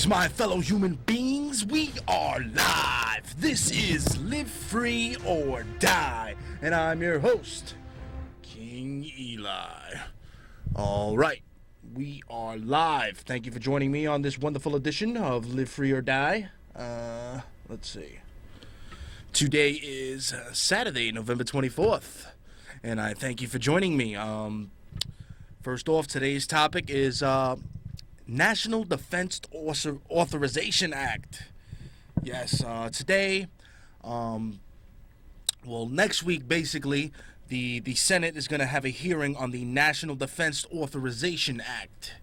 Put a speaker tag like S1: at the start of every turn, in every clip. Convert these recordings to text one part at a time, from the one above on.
S1: Greetings, my fellow human beings. We are live. This is Live Free or Die, and I'm your host, King Eli. All right, we are live. Thank you for joining me on this wonderful edition of Live Free or Die. Let's see. Today is Saturday, November 24th, and I thank you for joining me. First off, today's topic is National Defense Authorization Act. Yes, today, next week, basically, the Senate is going to have a hearing on the National Defense Authorization Act.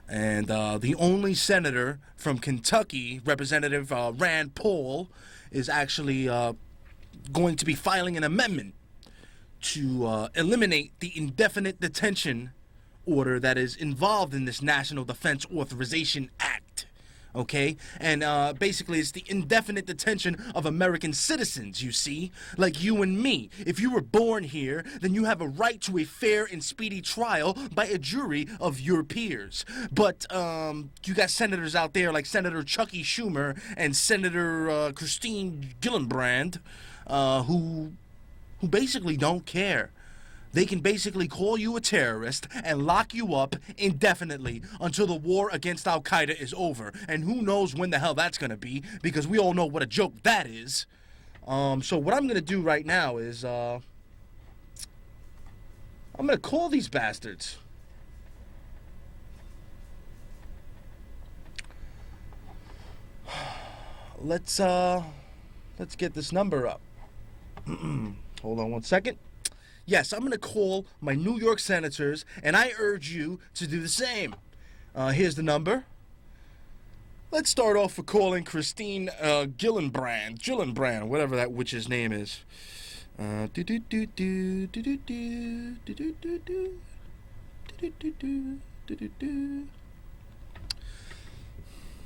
S1: And the only senator from Kentucky, Representative Rand Paul, is actually going to be filing an amendment to eliminate the indefinite detention order that is involved in this National Defense Authorization Act, okay? And basically it's the indefinite detention of American citizens, you see, like you and me. If you were born here, then you have a right to a fair and speedy trial by a jury of your peers. But you got senators out there like Senator Chucky Schumer and Senator Christine Gillibrand who basically don't care. They can basically call you a terrorist and lock you up indefinitely until the war against Al-Qaeda is over. And who knows when the hell that's going to be, because we all know what a joke that is. So what I'm going to do right now is I'm going to call these bastards. Let's get this number up. Hold on one second. Yes, I'm going to call my New York senators, and I urge you to do the same. Here's the number. Let's start off with calling Christine Gillibrand, whatever that witch's name is.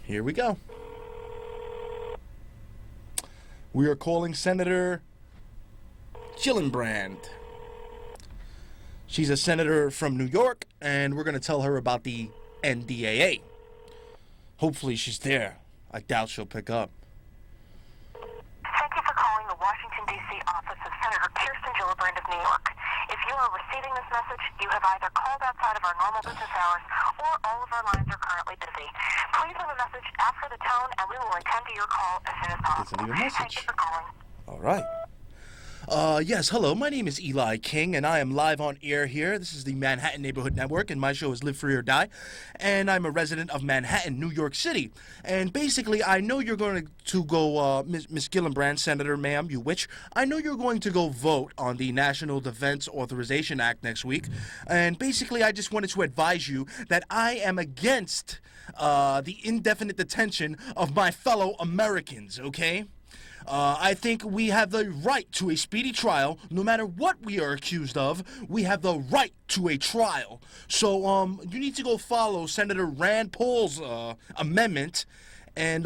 S1: Here we go. We are calling Senator Gillibrand. She's a senator from New York, and we're going to tell her about the NDAA. Hopefully she's there. I doubt she'll pick up.
S2: Thank you for calling the Washington, D.C. office of Senator Kirsten Gillibrand of New York. If you are receiving this message, you have either called outside of our normal business hours or all of our lines are currently busy. Please leave a message after the tone, and we will attend to your call as soon as possible.
S1: Leave a message.
S2: Thank you for calling.
S1: All right. Yes, hello, my name is Eli King, and I am live on air here. This is the Manhattan Neighborhood Network, and my show is Live Free or Die, and I'm a resident of Manhattan, New York City. And basically, I know you're going to go, Miss Gillibrand, Senator, ma'am, you witch, I know you're going to go vote on the National Defense Authorization Act next week, and basically, I just wanted to advise you that I am against the indefinite detention of my fellow Americans, okay? I think we have the right to a speedy trial. No matter what we are accused of, we have the right to a trial. So, you need to go follow Senator Rand Paul's amendment and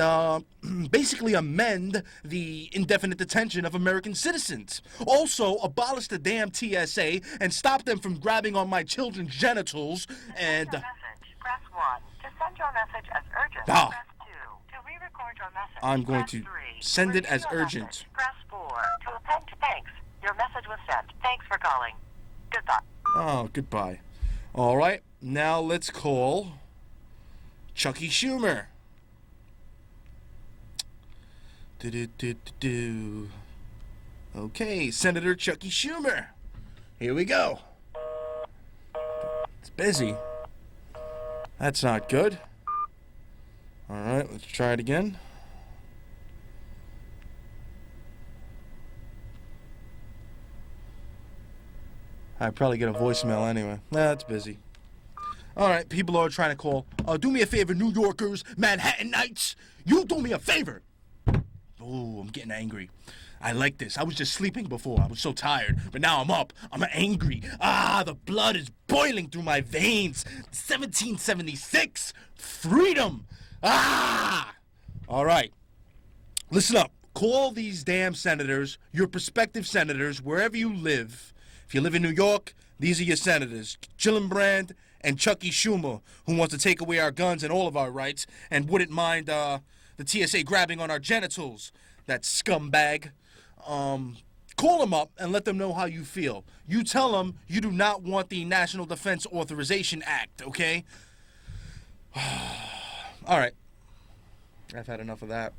S1: basically amend the indefinite detention of American citizens. Also, abolish the damn TSA and stop them from grabbing on my children's genitals and...
S2: To send your message, press 1. To send your message as urgent,
S1: Ah.
S2: press 2. To re-record your message,
S1: I'm going
S2: press
S1: to
S2: 3.
S1: send it
S2: Review
S1: as
S2: your
S1: urgent.
S2: message, press 4. To append to thanks. Your message was sent. Thanks for calling. Goodbye.
S1: Oh, goodbye. All right, now let's call Chucky Schumer. Okay, Senator Chucky Schumer. Here we go. It's busy. That's not good. All right, let's try it again. I'd probably get a voicemail anyway. Nah, it's busy. All right, people are trying to call. Do me a favor, New Yorkers, Manhattanites. You do me a favor. Oh, I'm getting angry. I like this. I was just sleeping before. I was so tired. But now I'm up. I'm angry. The blood is boiling through my veins. 1776. Freedom. All right. Listen up. Call these damn senators, your prospective senators, wherever you live. If you live in New York, these are your senators, Gillibrand and Chucky Schumer, who wants to take away our guns and all of our rights and wouldn't mind the TSA grabbing on our genitals. That scumbag. Call them up and let them know how you feel. You tell them you do not want the National Defense Authorization Act, okay? All right. I've had enough of that.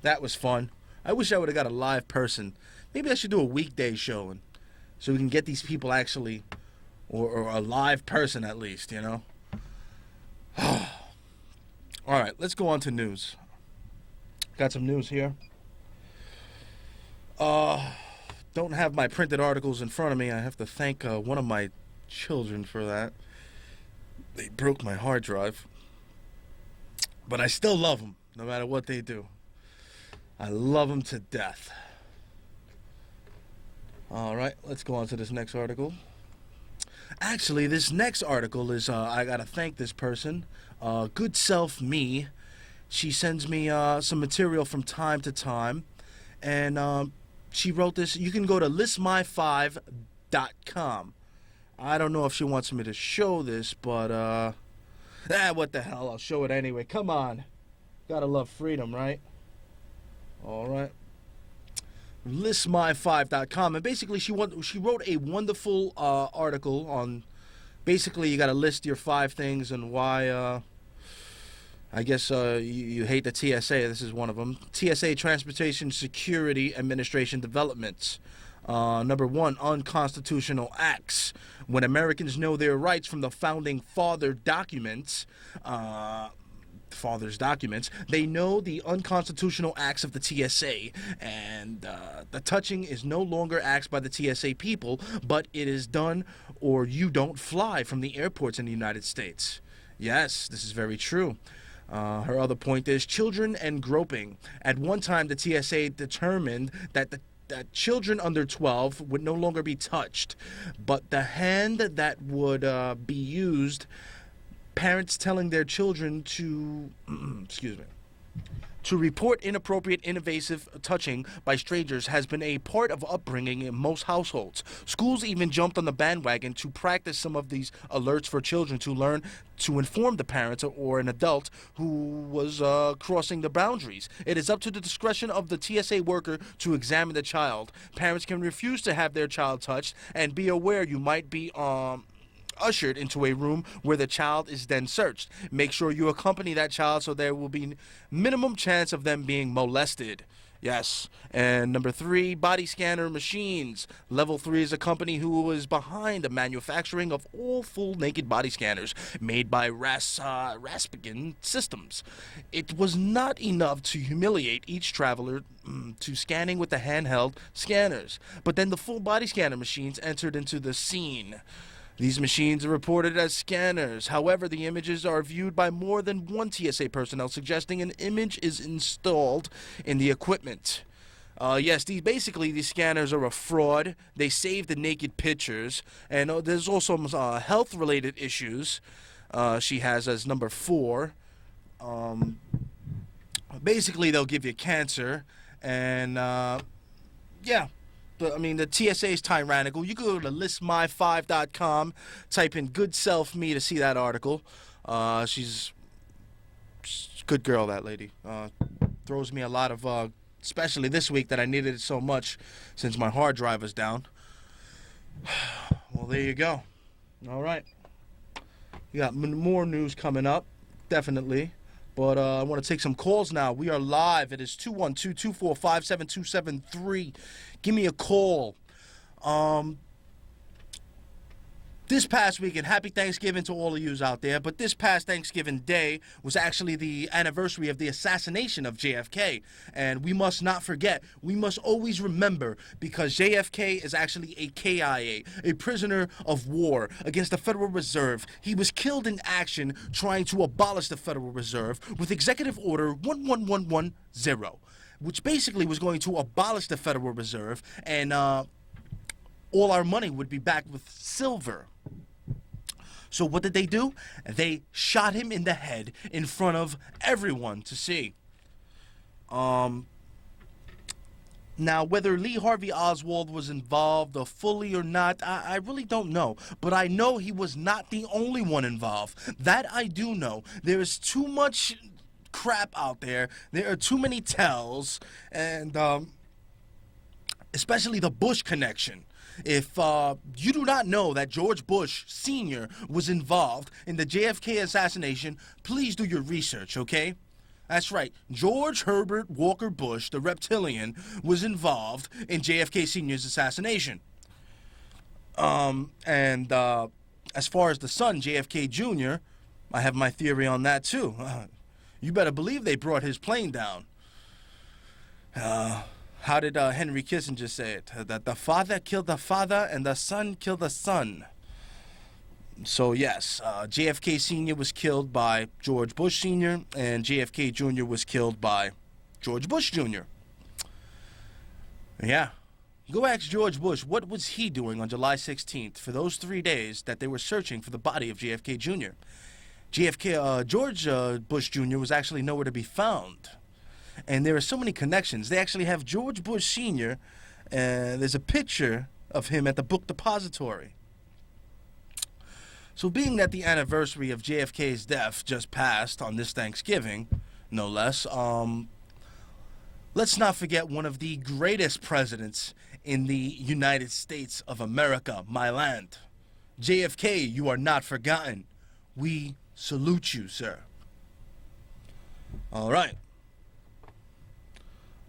S1: That was fun. I wish I would have got a live person. Maybe I should do a weekday show so we can get these people actually, or a live person at least, you know? All right, let's go on to news. Got some news here. Don't have my printed articles in front of me. I have to thank one of my children for that. They broke my hard drive. But I still love them, no matter what they do. I love them to death. All right, let's go on to this next article. Actually, this next article is, I gotta thank this person. Good Self Me. She sends me some material from time to time. And she wrote this. You can go to listmy5.com. I don't know if she wants me to show this, but what the hell? I'll show it anyway. Come on. Gotta love freedom, right? All right. Listmy5.com. And basically, she wrote a wonderful article on, basically, you gotta list your 5 things and why, I guess you hate the TSA. This is one of them. TSA Transportation Security Administration developments. Number 1, unconstitutional acts. When Americans know their rights from the founding fathers' documents, they know the unconstitutional acts of the TSA, and the touching is no longer acts by the TSA people, but it is done or you don't fly from the airports in the United States. Yes, this is very true. Her other point is children and groping. At one time, the TSA determined that that children under 12 would no longer be touched, but the hand that would be used, parents telling their children to, to report inappropriate, invasive touching by strangers has been a part of upbringing in most households. Schools even jumped on the bandwagon to practice some of these alerts for children to learn to inform the parents or an adult who was crossing the boundaries. It is up to the discretion of the TSA worker to examine the child. Parents can refuse to have their child touched, and be aware you might be ushered into a room where the child is then searched. Make sure you accompany that child so there will be minimum chance of them being molested. Yes. And number 3, body scanner machines. Level 3 is a company who is behind the manufacturing of all full naked body scanners made by Rasputin Systems. It was not enough to humiliate each traveler to scanning with the handheld scanners, but then the full body scanner machines entered into the scene. These machines are reported as scanners. However, the images are viewed by more than one TSA personnel, suggesting an image is installed in the equipment. Yes, these scanners are a fraud. They save the naked pictures. And there's also health-related issues she has as number 4. Basically, they'll give you cancer. And, yeah. The TSA is tyrannical. You can go to listmy5.com, type in Good Self Me to see that article. She's a good girl, that lady. Throws me a lot of, especially this week that I needed it so much since my hard drive was down. Well, there you go. All right. You got more news coming up, definitely. But I want to take some calls now. We are live. It is 212-245-7273. Give me a call. This past weekend, happy Thanksgiving to all of yous out there, but this past Thanksgiving Day was actually the anniversary of the assassination of JFK, and we must not forget, we must always remember, because JFK is actually a KIA, a prisoner of war against the Federal Reserve. He was killed in action trying to abolish the Federal Reserve with Executive Order 11110, which basically was going to abolish the Federal Reserve, and all our money would be backed with silver. So what did they do? They shot him in the head in front of everyone to see. Now, whether Lee Harvey Oswald was involved fully or not, I really don't know. But I know he was not the only one involved. That I do know. There is too much crap out there. There are too many tells, and especially the Bush connection. If you do not know that George Bush Sr. was involved in the JFK assassination, please do your research, okay? That's right. George Herbert Walker Bush, the reptilian, was involved in JFK Sr.'s assassination. And as far as the son, JFK Jr., I have my theory on that, too. You better believe they brought his plane down. How did Henry Kissinger say it? That the father killed the father and the son killed the son. So yes, JFK Sr. was killed by George Bush Sr. and JFK Jr. was killed by George Bush Jr. Yeah. Go ask George Bush what was he doing on July 16th for those 3 days that they were searching for the body of JFK Jr. George Bush Jr. was actually nowhere to be found. And there are so many connections. They actually have George Bush Sr. There's a picture of him at the book depository. So being that the anniversary of JFK's death just passed on this Thanksgiving, no less, let's not forget one of the greatest presidents in the United States of America, my land. JFK, you are not forgotten. We salute you, sir. All right.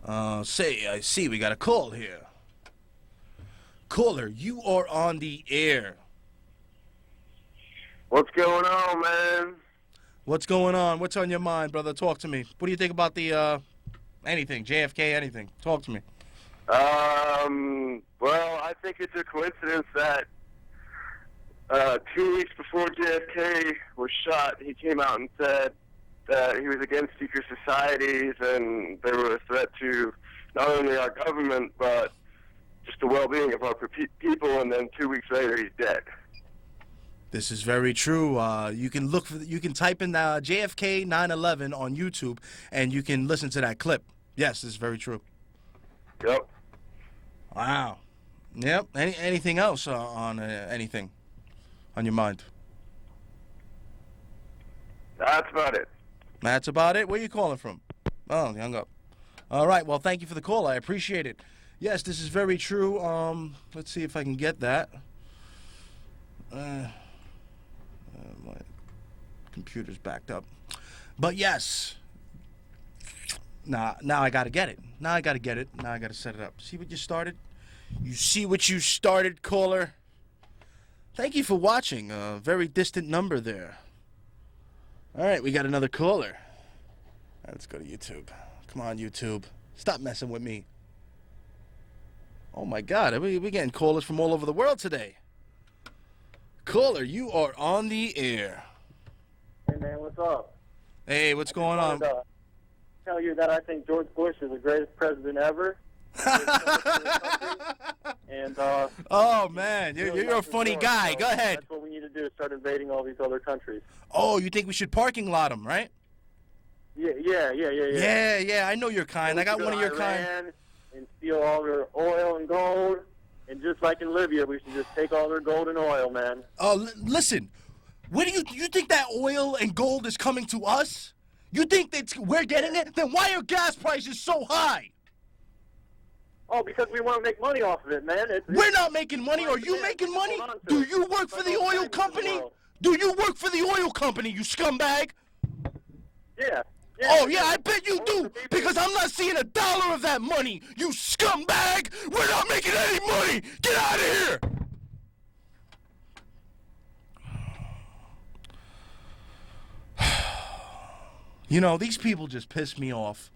S1: I see we got a call here. Caller, you are on the air.
S3: What's going on, man?
S1: What's going on? What's on your mind, brother? Talk to me. What do you think about the, anything, JFK, anything? Talk to me.
S3: Well, I think it's a coincidence that 2 weeks before JFK was shot, he came out and said that he was against secret societies and they were a threat to not only our government, but just the well-being of our people, and then 2 weeks later, he's dead.
S1: This is very true. You can type in JFK 9/11 on YouTube, and you can listen to that clip. Yes, this is very true.
S3: Yep.
S1: Wow. Yep. Anything else on anything on your mind?
S3: That's about it.
S1: That's about it? Where are you calling from? Oh, you hung up. All right. Well, thank you for the call. I appreciate it. Yes, this is very true. Let's see if I can get that. My computer's backed up. But yes. Now I got to get it. Now I got to set it up. See what you started? You see what you started, caller? Thank you for watching. A very distant number there. All right, we got another caller. All right, let's go to YouTube. Come on, YouTube. Stop messing with me. Oh, my God. We're getting callers from all over the world today. Caller, you are on the air.
S4: Hey, man, what's up?
S1: Hey, what's going on?
S4: Tell you that I think George Bush is the greatest president ever. And
S1: oh, man, you're a funny guy. Go ahead.
S4: That's what we need to do, is start invading all these other countries.
S1: Oh, you think we should parking lot them, right?
S4: Yeah.
S1: Yeah, I know your kind. I got one of your kind.
S4: And steal all their oil and gold. And just like in Libya, we should just take all their gold and oil, man.
S1: Oh, listen. Where do you think that oil and gold is coming to us? You think that we're getting it? Then why are gas prices so high?
S4: Oh, because we want to make money off of it, man.
S1: We're not making money. Are you making money? Do you work for the oil company? Do you work for the oil company, you scumbag?
S4: Yeah.
S1: Oh, yeah, I bet you do, because I'm not seeing a dollar of that money, you scumbag! We're not making any money! Get out of here! You know, these people just piss me off.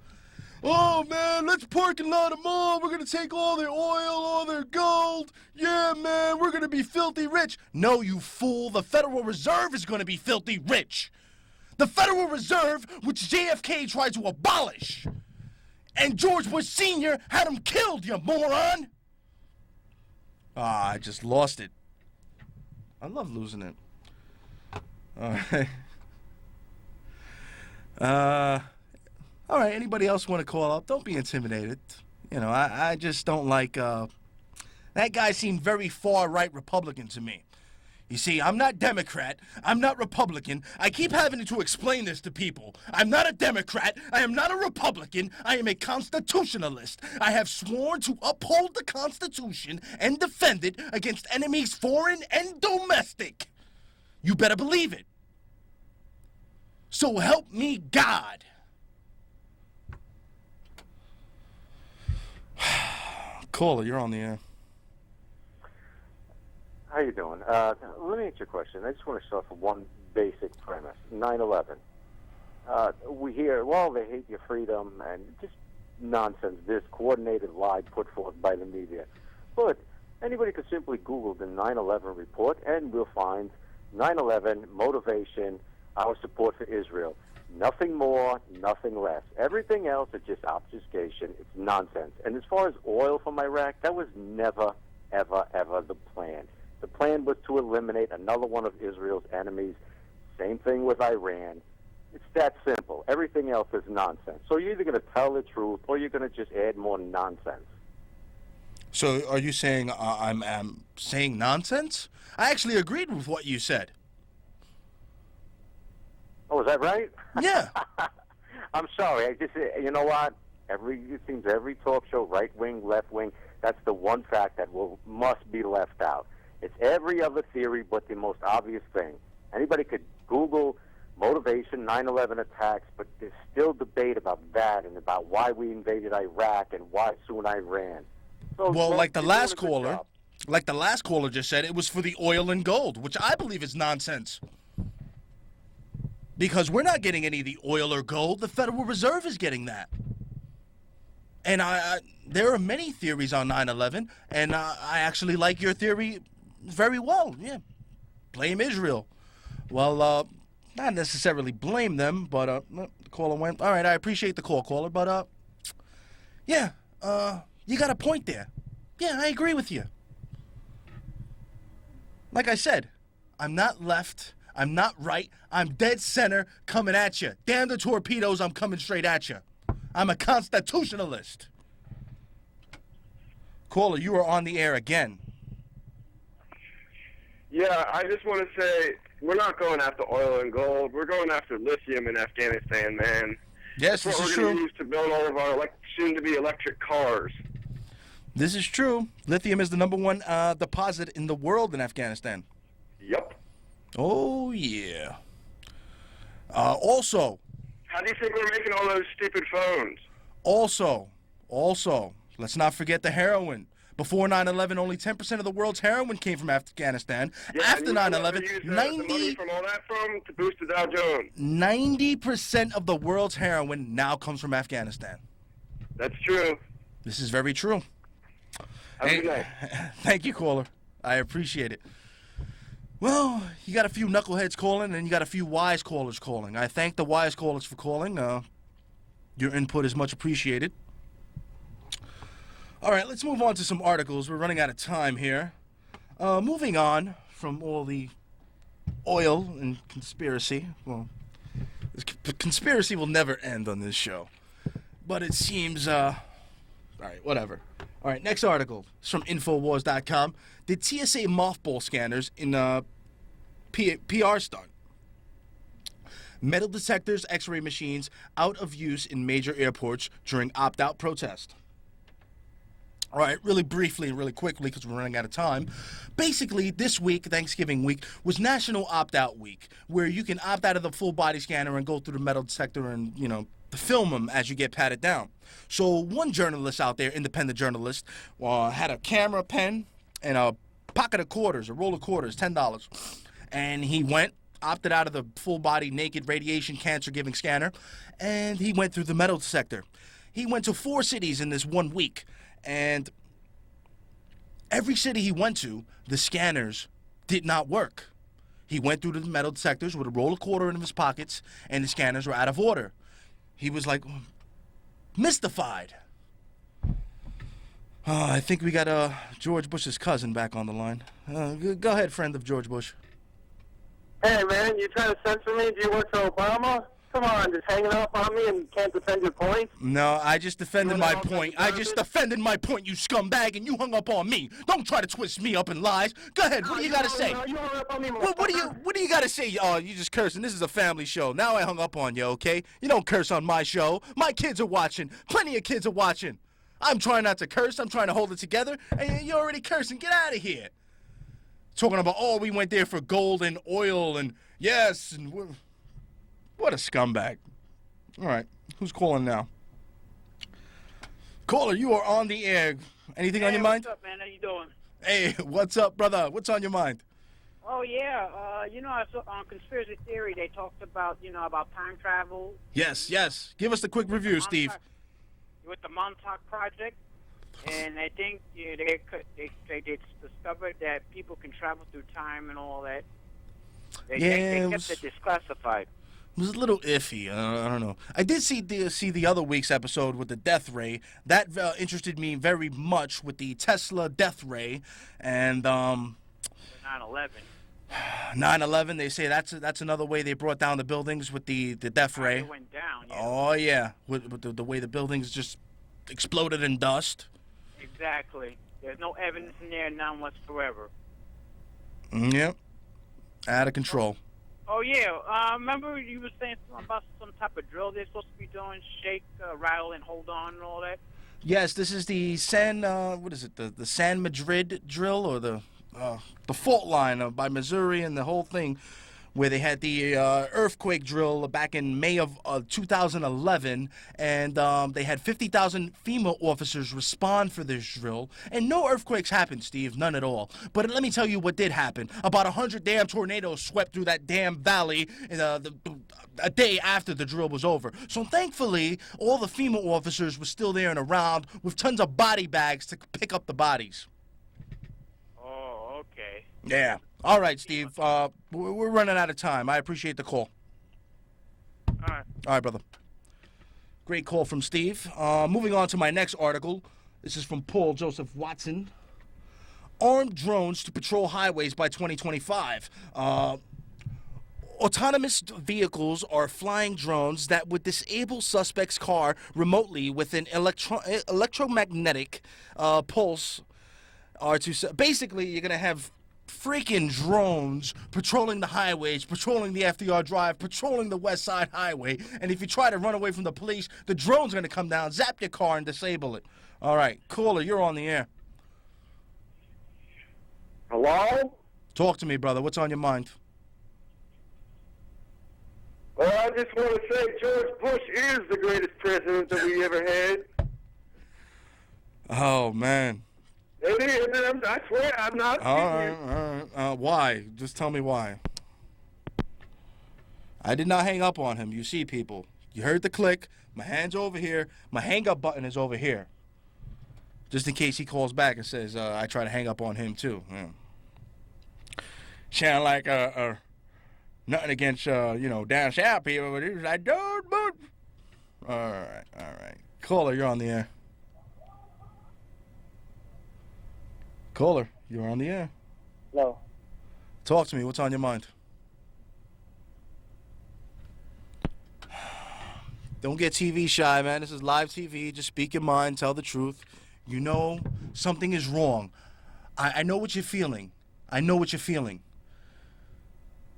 S1: Oh, man, let's parking lot them all. We're going to take all their oil, all their gold. Yeah, man, we're going to be filthy rich. No, you fool. The Federal Reserve is going to be filthy rich. The Federal Reserve, which JFK tried to abolish. And George Bush Sr. had him killed, you moron. I just lost it. I love losing it. All right. All right, anybody else want to call up? Don't be intimidated. You know, I just don't like, that guy seemed very far-right Republican to me. You see, I'm not Democrat, I'm not Republican. I keep having to explain this to people. I'm not a Democrat, I am not a Republican, I am a constitutionalist. I have sworn to uphold the Constitution and defend it against enemies foreign and domestic. You better believe it. So help me God. Caller, you're on the air.
S5: How you doing? Let me ask you a question. I just want to start from one basic premise. 9/11. We hear, well, they hate your freedom, and just nonsense, this coordinated lie put forth by the media. But anybody could simply Google the 9/11 report, and we'll find 9/11 motivation, our support for Israel. Nothing more, nothing less. Everything else is just obfuscation. It's nonsense. And as far as oil from Iraq, that was never, ever, ever the plan. The plan was to eliminate another one of Israel's enemies. Same thing with Iran. It's that simple. Everything else is nonsense. So you're either going to tell the truth or you're going to just add more nonsense.
S1: So are you saying I'm saying nonsense? I actually agreed with what you said.
S5: Oh, is that right?
S1: Yeah.
S5: I'm sorry. I just, you know what? It seems every talk show, right wing, left wing, that's the one fact that must be left out. It's every other theory but the most obvious thing. Anybody could Google motivation, 9/11 attacks, but there's still debate about that and about why we invaded Iraq and why soon Iran. So,
S1: Well, like the last
S5: job.
S1: caller just said, it was for the oil and gold, which I believe is nonsense. Because we're not getting any of the oil or gold. The Federal Reserve is getting that. And there are many theories on 9/11, and I actually like your theory very well. Yeah, blame Israel. Well, not necessarily blame them, but the caller went. All right, I appreciate the call, caller, but yeah, you got a point there. Yeah, I agree with you. Like I said, I'm not left. I'm not right. I'm dead center coming at you. Damn the torpedoes, I'm coming straight at you. I'm a constitutionalist. Caller, you are on the air again.
S3: Yeah, I just want to say we're not going after oil and gold. We're going after lithium in Afghanistan, man.
S1: Yes,
S3: That's
S1: this
S3: what
S1: is
S3: we're going
S1: true.
S3: to use to build all of our soon-to-be electric cars.
S1: This is true. Lithium is the #1 deposit in the world in Afghanistan.
S3: Yep.
S1: Oh, yeah. Also,
S3: How do you think we're making all those stupid phones?
S1: also, let's not forget the heroin. Before 9/11, only 10% of the world's heroin came from Afghanistan.
S3: Yeah,
S1: After
S3: and you know where
S1: 9/11,
S3: we use the money from all that from to boost the Dow Jones.
S1: 90% of the world's heroin now comes from Afghanistan.
S3: That's true.
S1: This is very true.
S3: Have a good night.
S1: Thank you, caller. I appreciate it. Well, you got a few knuckleheads calling, and you got a few wise callers calling. I thank the wise callers for calling. Your input is much appreciated. All right, let's move on to some articles. We're running out of time here. Moving on from all the oil and conspiracy. Well, conspiracy will never end on this show. But it seems, all right, whatever. All right, next article is from Infowars.com. Did TSA mothball scanners in PR stunt? Metal detectors, X-ray machines out of use in major airports during opt-out protest. All right, really briefly and really quickly because we're running out of time. Basically, this week, Thanksgiving week, was National Opt-Out Week, where you can opt out of the full-body scanner and go through the metal detector and, film them as you get patted down. So one journalist out there, independent journalist, had a camera, pen, and a pocket of quarters, a roll of quarters, $10. And he went, opted out of the full-body naked radiation cancer-giving scanner, and he went through the metal detector. He went to 4 cities in this 1 week. And every city he went to, the scanners did not work. He went through the metal detectors with a roll of quarter in his pockets, and the scanners were out of order. He was like mystified. I think we got George Bush's cousin back on the line. Go ahead, friend of George Bush.
S4: Hey, man, you trying to censor me? Do you work for Obama? Come on, just hanging up on me and can't defend your point?
S1: No, I just defended
S4: You
S1: my
S4: know,
S1: point.
S4: like
S1: I just defended my point, you scumbag, and you hung up on me. Don't try to twist me up in lies. Go ahead. What do you got to say?
S4: You hung up on me,
S1: What do you got to say? Oh, you just cursing. This is a family show. Now I hung up on you, okay? You don't curse on my show. My kids are watching. Plenty of kids are watching. I'm trying not to curse. I'm trying to hold it together. And you're already cursing. Get out of here. Talking about, oh, we went there for gold and oil and yes. And what a scumbag. All right. Who's calling now? Caller, you are on the air. Anything on your mind?
S6: What's up, man? How you doing?
S1: Hey, what's up, brother? What's on your mind?
S6: Oh, yeah. I saw on Conspiracy Theory, they talked about, about time travel.
S1: Yes. Give us the quick review, Steve.
S6: With the Montauk Project. And I think they discovered that people can travel through time and all that. They kept it disclassified.
S1: It was a little iffy. I don't know. I did see the other week's episode with the death ray. That interested me very much with the Tesla death ray, and
S6: 9/11.
S1: 9/11. They say that's another way they brought down the buildings with the death ray.
S6: It went down. Yeah.
S1: Oh yeah, with the way the buildings just exploded in dust.
S6: Exactly. There's no evidence in there, none whatsoever.
S1: Yep. Out of control.
S6: Oh, yeah. Remember you were saying something about some type of drill they're supposed to be doing, shake, rattle, and hold on and all that?
S1: Yes, this is the the San Madrid drill, or the fault line by Missouri and the whole thing, where they had the earthquake drill back in May of 2011, and they had 50,000 FEMA officers respond for this drill, and no earthquakes happened, Steve, none at all. But let me tell you what did happen. About 100 damn tornadoes swept through that damn valley a day after the drill was over. So thankfully, all the FEMA officers were still there and around with tons of body bags to pick up the bodies.
S6: Oh, okay.
S1: Yeah. All right, Steve. We're running out of time. I appreciate the call.
S6: All
S1: right, brother. Great call from Steve. Moving on to my next article. This is from Paul Joseph Watson. Armed drones to patrol highways by 2025. Autonomous vehicles are flying drones that would disable suspect's car remotely with an electromagnetic pulse. Basically, you're going to have freaking drones patrolling the highways, patrolling the FDR Drive, patrolling the West Side Highway, and if you try to run away from the police, the drone's going to come down, zap your car, and disable it. All right, caller, you're on the air.
S3: Hello?
S1: Talk to me, brother. What's on your mind?
S3: Well, I just want to say George Bush is the greatest president that we ever had.
S1: Oh, man.
S3: It is. I swear, I'm not.
S1: All right. Why? Just tell me why. I did not hang up on him. You see, people. You heard the click. My hand's over here. My hang-up button is over here. Just in case he calls back and says, I try to hang up on him, too. Yeah. Sound like nothing against, down south people, but it was like, don't move. All right. Caller, you're on the air. Caller, you're on the air.
S4: No.
S1: Talk to me. What's on your mind? Don't get TV shy, man. This is live TV. Just speak your mind. Tell the truth. You know something is wrong. I know what you're feeling. I know what you're feeling.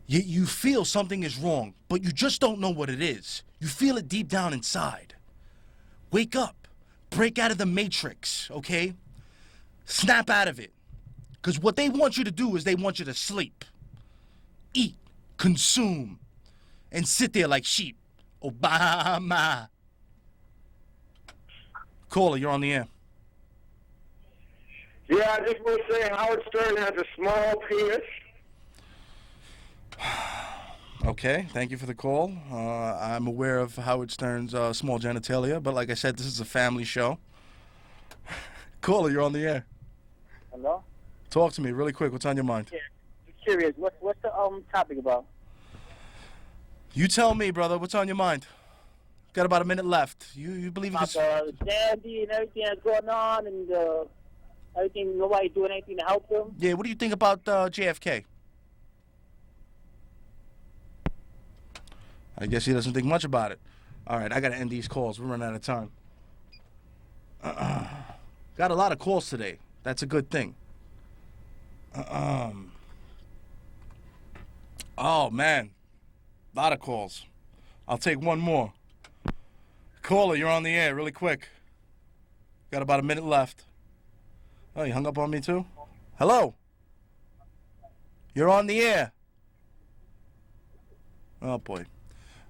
S1: You feel something is wrong, but you just don't know what it is. You feel it deep down inside. Wake up. Break out of the matrix, okay? Snap out of it. Because what they want you to do is they want you to sleep, eat, consume, and sit there like sheep. Obama. Caller, you're on the air.
S3: Yeah, I just want to say Howard Stern has a small penis.
S1: Okay, thank you for the call. I'm aware of Howard Stern's small genitalia, but like I said, this is a family show. Caller, you're on the air.
S4: Hello?
S1: Talk to me really quick. What's on your mind?
S4: Yeah. I'm curious. What's the topic about?
S1: You tell me, brother. What's on your mind? Got about a minute left. You believe you
S4: About
S1: can...
S4: the dandy and everything that's going on and everything, nobody doing anything to help them?
S1: Yeah, what do you think about JFK? I guess he doesn't think much about it. All right, I got to end these calls. We're running out of time. Got a lot of calls today. That's a good thing. Oh, man. A lot of calls. I'll take one more. Caller, you're on the air really quick. Got about a minute left. Oh, you hung up on me too? Hello? You're on the air. Oh, boy.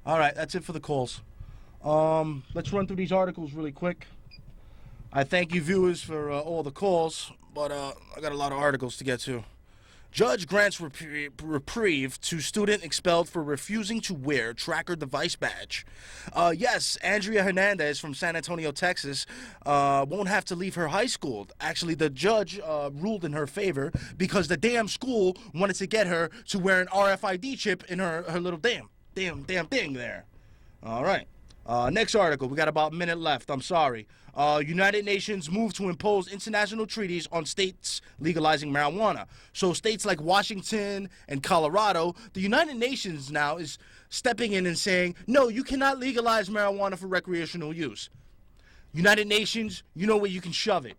S1: All right, that's it for the calls. Let's run through these articles really quick. I thank you, viewers, for all the calls, but I got a lot of articles to get to. Judge grants reprieve to student expelled for refusing to wear tracker device badge. Yes, Andrea Hernandez from San Antonio, Texas, won't have to leave her high school. Actually, the judge ruled in her favor because the damn school wanted to get her to wear an RFID chip in her little damn thing there. All right. Next article. We got about a minute left. I'm sorry. United Nations move to impose international treaties on states legalizing marijuana. So states like Washington and Colorado, the United Nations now is stepping in and saying, no, you cannot legalize marijuana for recreational use. United Nations, you know where you can shove it.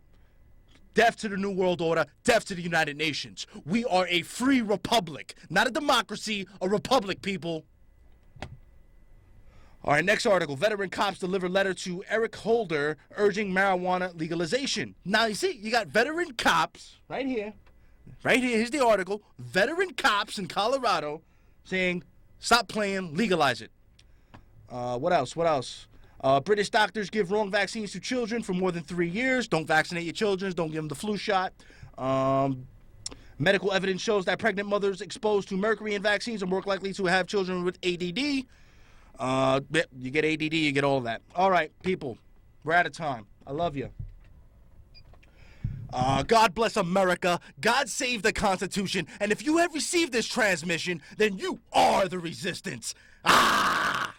S1: Death to the New World Order, death to the United Nations. We are a free republic, not a democracy, a republic, people. All right, next article. Veteran cops deliver letter to Eric Holder urging marijuana legalization. Now, you see, you got veteran cops right here. Right here, here's the article. Veteran cops in Colorado saying, stop playing, legalize it. What else? British doctors give wrong vaccines to children for more than 3 years. Don't vaccinate your children. Don't give them the flu shot. Medical evidence shows that pregnant mothers exposed to mercury in vaccines are more likely to have children with ADD. You get ADD, you get all that. All right, people, we're out of time. I love you. God bless America. God save the Constitution. And if you have received this transmission, then you are the resistance. Ah!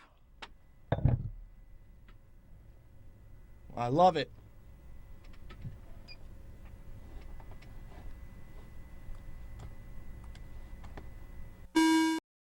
S1: I love it.